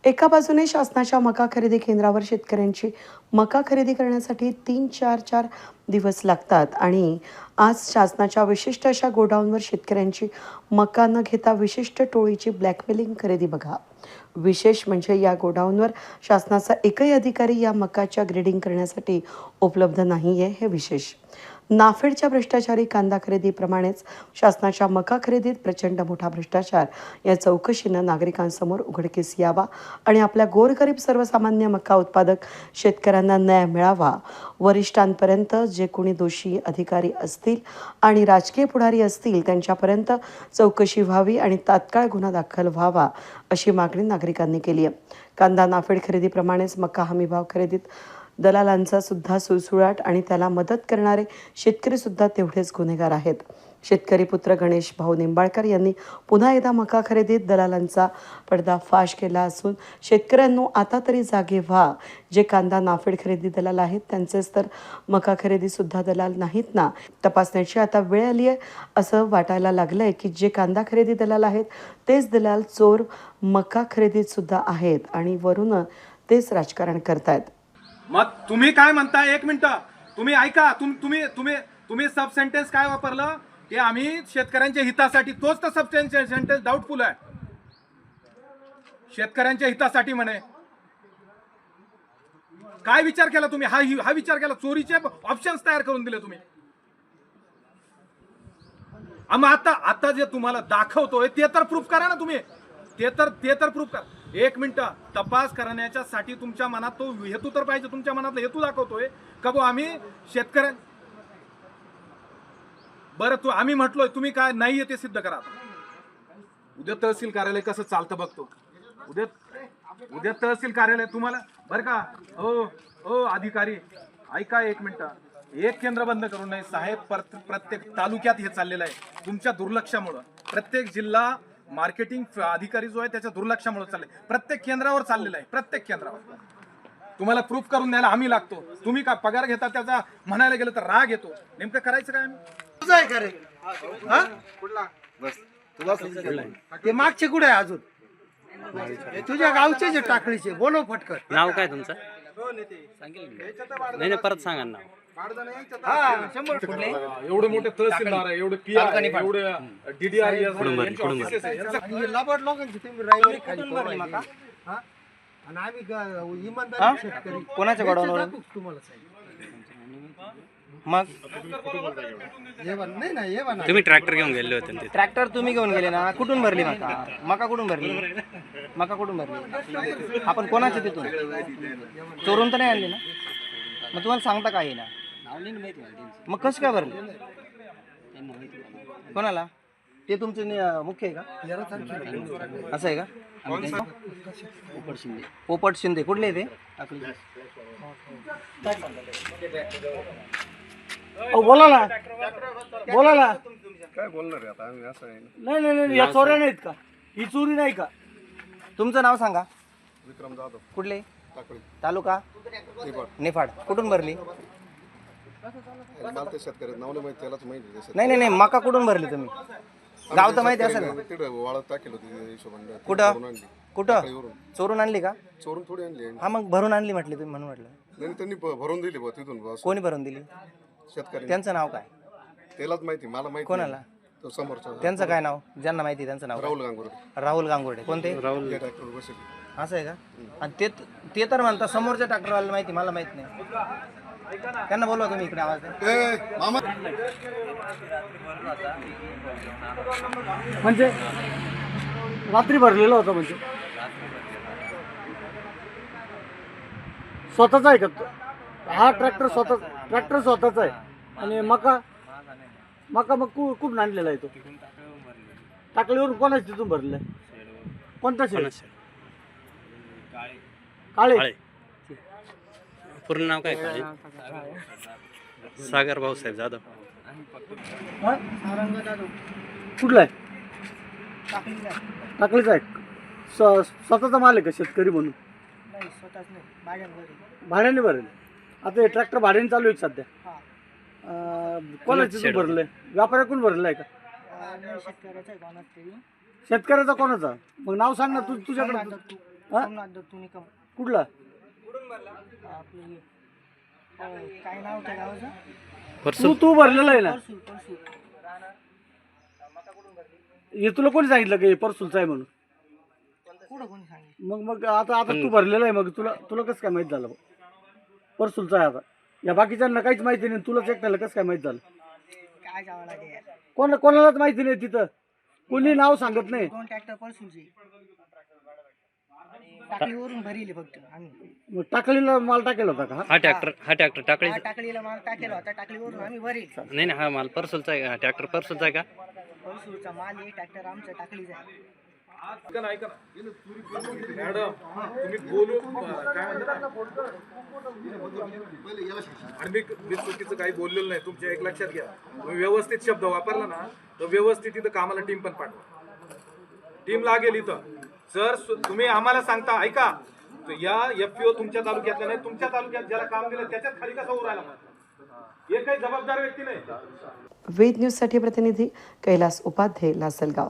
एका बाजूने शासनाच्या मका खरेदी केंद्रावर शेतकऱ्यांची मका खरेदी करण्यासाठी 3-4 दिवस लागतात आणि आज शासनाच्या विशिष्ट अशा गोडाऊनवर शेतकऱ्यांची मका न घेता विशिष्ट टोळीची ब्लॅकमेलिंग खरेदी बघा. विशेष म्हणजे या गोडाऊनवर शासनाचा एकही अधिकारी या मकाच्या ग्रेडिंग करण्यासाठी उपलब्ध नाही आहे हे विशेष. नाफेडच्या भ्रष्टाचारी कांदा खरेदीप्रमाणेच शासनाच्या मका खरेदीत प्रचंड मोठा भ्रष्टाचार या चौकशीनं नागरिकांसमोर उघडकीस यावा आणि आपल्या गोरगरीब सर्वसामान्य मका उत्पादक शेतकऱ्यांना न्याय मिळावा. वरिष्ठांपर्यंत जे कोणी दोषी अधिकारी असतील आणि राजकीय पुढारी असतील त्यांच्यापर्यंत चौकशी व्हावी आणि तात्काळ गुन्हा दाखल व्हावा अशी मागणी नागरिकांनी केली आहे. कांदा नाफेड खरेदीप्रमाणेच मका हमीभाव खरेदीत दलालांचा सुद्धा सुळसुळाट आणि त्याला मदत करणारे शेतकरी सुद्धा तेवढेच गुन्हेगार आहेत. शेतकरी पुत्र गणेश भाऊ निंबाळकर यांनी पुन्हा एकदा मका खरेदीत दलालांचा पर्दाफाश केला असून शेतकऱ्यांनो आता तरी जागे व्हा. जे कांदा नाफेड खरेदी दलाल आहेत त्यांचेच तर मका खरेदी सुद्धा दलाल नाहीत ना. तपासण्याची आता वेळ आली आहे असं वाटायला लागलंय की जे कांदा खरेदी दलाल आहेत तेच दलाल चोर मका खरेदीत सुद्धा आहेत आणि वरून तेच राजकारण करतायत. मग तुम्ही काय म्हणता? एक मिनिट तुम्ही ऐका. तुम्ही सब सेंटेन्स काय वापरलं की आम्ही शेतकऱ्यांच्या हितासाठी, तोच तर सब सेंटेन्स डाऊटफुल आहे. शेतकऱ्यांच्या हितासाठी म्हणे काय विचार केला तुम्ही? हा विचार केला. चोरीचे ऑप्शन्स तयार करून दिले तुम्ही. मग आता जे तुम्हाला दाखवतोय ते तर प्रूफ करा ना तुम्ही. ते तर प्रूफ करा. एक मिनिट. तपास करण्याच्यासाठी तुमच्या मनात तो हेतू तर पाहिजे. तुमच्या मनातला हेतू दाखवतोय का बो आम्ही शेतकऱ्या बरं आम्ही म्हटलोय, तुम्ही काय नाहीये ते सिद्ध करा. उद्या तहसील कार्यालय कसं चालतं बघतो. उद्या तहसील कार्यालय तुम्हाला बरं का. ओ अधिकारी ऐका एक मिनिट. एक केंद्र बंद करू नये साहेब. प्रत्येक तालुक्यात हे चाललेलं आहे तुमच्या दुर्लक्षामुळं. प्रत्येक जिल्हा मार्केटिंग अधिकारी जो आहे त्याच्या दुर्लक्षामुळे चाललंय. प्रत्येक केंद्रावर चाललेलं आहे. प्रत्येक केंद्रावर तुम्हाला प्रूफ करून द्यायला आम्ही लागतो. तुम्ही का पगार घेता त्याचा म्हणायला गेलं तर राग येतो. नेमकं करायचं काय आम्ही? तुझा आहे का रे? ते मागचे कुठे आहे अजून? तुझ्या गावचे जे टाकळीचे बोलव फटकर. नाव काय तुमचं? नाही नाही, परत सांगा नाव. एवढे मोठे तहसीलदार आहे, एवढे पीआर, एवढे डीडीआर लाभाड लोकांची तुम्ही राहिली खाली भरली मका. आणि आम्ही इमानदार शेतकरी कोणाच्या गोडाऊनवर? तुम्हाला सांगितलं. मग नाही ना ये ना. तुम्ही ट्रॅक्टर घेऊन गेले होते ना तिथे. ट्रॅक्टर तुम्ही घेऊन गेले ना. कुठून भरली मका कुठून भरली? कुठून भरली? आपण कोणाच्या तिथून चोरून तर नाही आणली ना. मग तुम्हाला सांगता काय ना. मग कसं काय भरली? कोणाला? ते तुमचे मुख्य आहे का? असं आहे का? पोपट शिंदे कुठले ते? बोला ना काय बोलणार आहे आता आम्ही? असं आहे. नाही या चोऱ्या नाहीत का? ही चोरी नाही का? तुमचं नाव सांगा. विक्रम जाधव. कुठले? टाकळी. तालुका निफाड. कुठून भरली? मला ते शेतकरी नाव नाही माहिती, त्यालाच माहिती. नाही मका कुठून भरली तुम्ही? गाव तर माहिती असेल ना. तिकडे वाळत टाकेल होती हिशोबाने. कुठं चोरून आणली का? चोरून थोडी आणली. हा मग भरून आणली म्हटली तुम्ही म्हणून म्हटलं. नाही त्यांनी भरून दिली बा तिथून. कोणी भरून दिली? शेतकरी. त्यांचं नाव काय? त्यालाच माहिती, मला माहिती. कोणाला? तो समोरचा. त्यांचं काय नाव? ज्यांना माहिती त्यांचं नाव? राहुल गांगुर्डे. राहुल गांगुर्डे. कोणते? ट्रॅक्टर बसेल. असं आहे का? आणि ते तर म्हणता समोरच्या ट्रॅक्टरवाला माहिती, मला माहित नाही. त्यांना बोलवा तुम्ही इकडे. आवाज मामा म्हणजे रात्री भरलेला होता. म्हणजे स्वतःचा आहे का हा ट्रॅक्टर? ट्रॅक्टर स्वतःचा आहे. आणि मका मग कुठून आणलेला आहे तो? टाकलीवरून कोणाच्या तिथून भरलेला आहे? कोणता शेड? काळे. पूर्ण नाव काय? काळे सागर भाऊसाहेब जाधव. कुठला आहे? टाकलीचा आहे. स्वतःचा माल आहे का शेतकरी म्हणून? भाड्याने भरेल. आता हे ट्रॅक्टर भाड्याने चालू आहे सध्या. कोणाच्या तिथून भरलंय? व्यापाऱ्याकडून भरलेलं आहे का? शेतकऱ्याचा कोणाचा? मग नाव सांग ना. तुझ्याकडे हा? सोमनाथ दत्तू निकम. कुठला आपलं हे, काय नाव त्या गावाचं? तू भरलेला आहे ना? परसूल परसूल. हे तुला कोणी सांगितलं की हे परसूलचं आहे म्हणून? कुठं कोणी सांगितलं? मग आता तू भरलेला आहे, मग तुला कसं काय माहित झालं परसूलचं आहे आता? या बाकीच्यांना काहीच माहिती नाही, तुलाच एकट्याला कसं काय माहित झालं? काय जावं लागेल यार. कोणालाच माहिती नाही तिथं, कोणी नाव सांगत नाही. 2 ट्रॅक्टर परसूलचे टाकळीवरून भरले फक्त आम्ही. मग टाकलीला माल टाकेला होता का? हा ट्रॅक्टर टाकळी हा टाकळीला माल टाकेला होता, टाकळीवरून आम्ही भरेल. नाही हा माल परसूलचा आहे का? हा ट्रॅक्टर परसूलचा आहे का? परसूलचा माल आहे, ट्रॅक्टर आमचं टाकळीचा आहे. ऐका ना मॅडम, तुम्ही बोलू काय म्हणता आणि मी चुकीचं काही बोललेलं नाही. तुमच्या एक लक्षात घ्या, तुम्ही व्यवस्थित शब्द वापरला ना तर व्यवस्थित इथं कामाला टीम पण पाठवा. टीम लागेल इथं. जर तुम्ही आम्हाला सांगता ऐका या FPO तुमच्या तालुक्यातल्या नाही, तुमच्या तालुक्यात ज्याला काम दिलं त्याच्यात खाली कसा उरायला हे काही जबाबदार व्यक्ती नाही. वेद न्यूजसाठी प्रतिनिधी कैलास उपाध्ये, लासलगाव.